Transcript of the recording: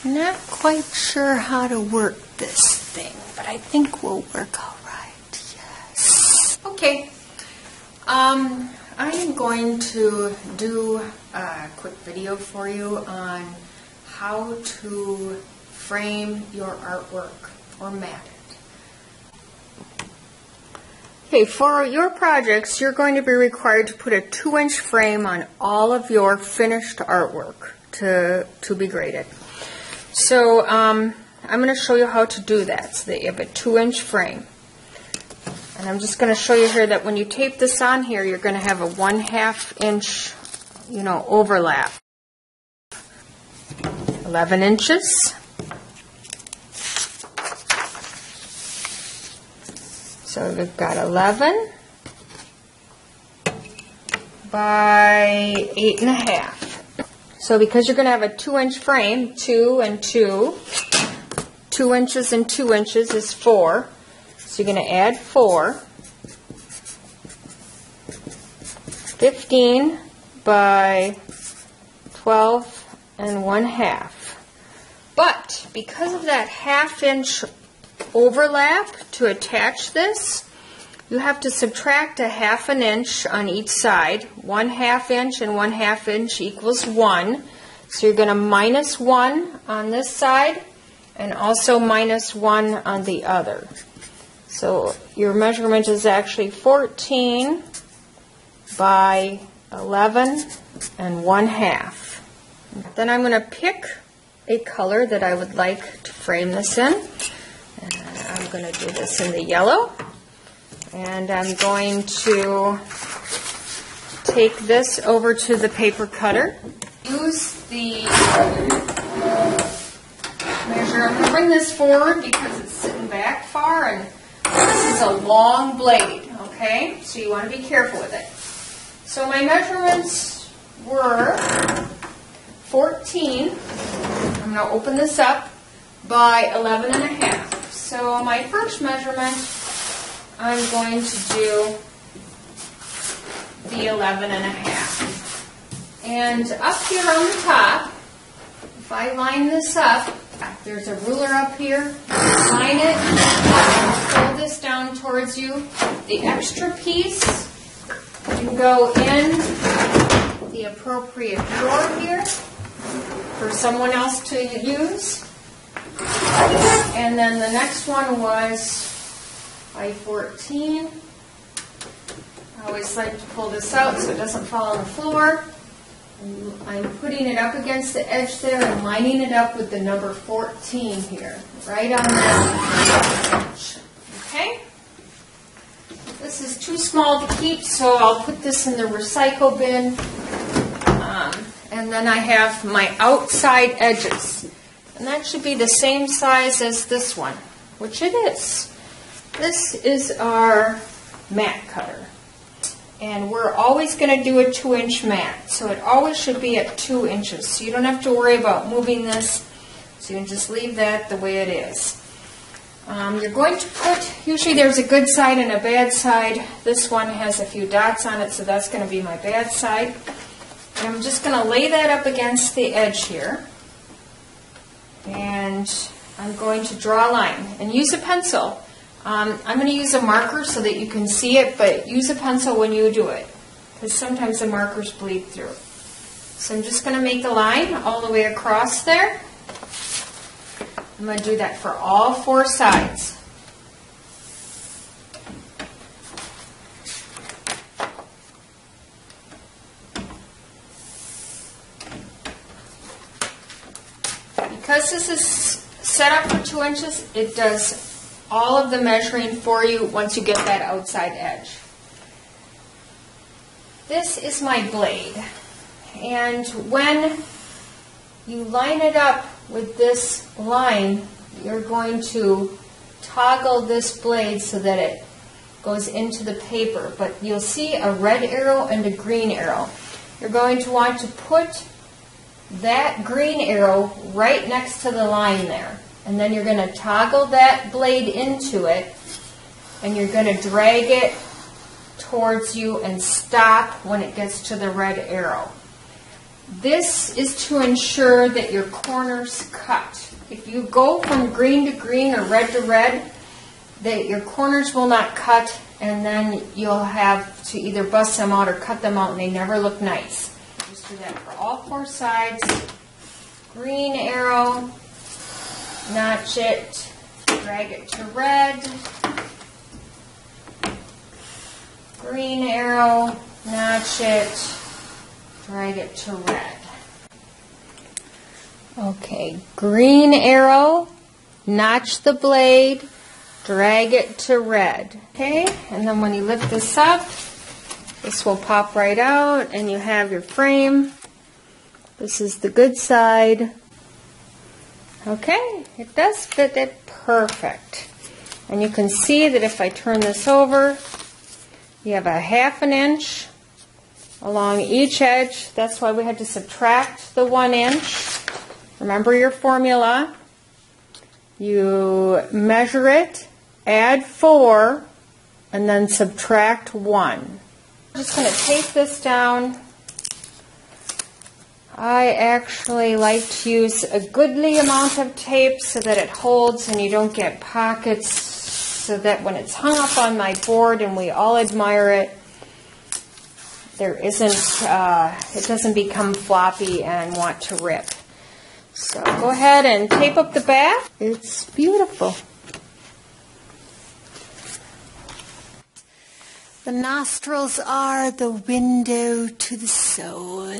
Not quite sure how to work this thing, but I think we'll work all right. Yes. Okay. I am going to do a quick video for you on how to frame your artwork or mat it. Okay, for your projects, you're going to be required to put a 2-inch frame on all of your finished artwork to be graded. So I'm going to show you how to do that so that you have a 2-inch frame. And I'm just going to show you here that when you tape this on here, you're going to have a 1/2 inch, overlap. 11 inches. So we've got 11 by 8.5. So because you're going to have a 2-inch frame, 2 and 2, 2 inches and 2 inches is 4. So you're going to add 4. 15 by 12 and 1/2. But because of that 1/2 inch overlap to attach this, you have to subtract a 1/2 inch on each side. 1/2 inch and 1/2 inch equals 1. So you're going to minus 1 on this side and also minus 1 on the other. So your measurement is actually 14 by 11 and 1/2. Then I'm going to pick a color that I would like to frame this in. And I'm going to do this in the yellow. And I'm going to take this over to the paper cutter. Use the measure. I'm going to bring this forward because it's sitting back far, and this is a long blade, okay? So you want to be careful with it. So my measurements were 14. I'm going to open this up by 11.5. So my first measurement, I'm going to do the 11.5. And up here on the top, if I line this up, there's a ruler up here, line it, pull this down towards you. The extra piece can go in the appropriate drawer here for someone else to use. And then the next one was by 14. I always like to pull this out so it doesn't fall on the floor. I'm putting it up against the edge there and lining it up with the number 14 here, right on that edge. Okay? This is too small to keep, so I'll put this in the recycle bin. And then I have my outside edges. And that should be the same size as this one, which it is. This is our mat cutter. And we're always going to do a 2-inch mat. So it always should be at 2 inches. So you don't have to worry about moving this. So you can just leave that the way it is. You're going to put, usually there's a good side and a bad side. This one has a few dots on it, so that's going to be my bad side. And I'm just going to lay that up against the edge here. And I'm going to draw a line. And use a pencil. I'm going to use a marker so that you can see it, but use a pencil when you do it, because sometimes the markers bleed through. So I'm just going to make a line all the way across there. I'm going to do that for all 4 sides. Because this is set up for 2 inches, it does all of the measuring for you once you get that outside edge. This is my blade, and when you line it up with this line, you're going to toggle this blade so that it goes into the paper, but you'll see a red arrow and a green arrow. You're going to want to put that green arrow right next to the line there. And then you're going to toggle that blade into it, and you're going to drag it towards you and stop when it gets to the red arrow. This is to ensure that your corners cut. If you go from green to green or red to red, that your corners will not cut, and then you'll have to either bust them out or cut them out, and they never look nice. Just do that for all 4 sides. Green arrow, notch it, drag it to red. Green arrow, notch it, drag it to red. Okay, green arrow, notch the blade, drag it to red. Okay, and then when you lift this up, this will pop right out and you have your frame. This is the good side. Okay, it does fit it perfect. And you can see that if I turn this over, you have a 1/2 inch along each edge. That's why we had to subtract the 1 inch. Remember your formula. You measure it, add 4, and then subtract 1. I'm just going to tape this down. I actually like to use a goodly amount of tape so that it holds and you don't get pockets, so that when it's hung up on my board and we all admire it, it doesn't become floppy and want to rip. So go ahead and tape up the back. It's beautiful. The nostrils are the window to the soul.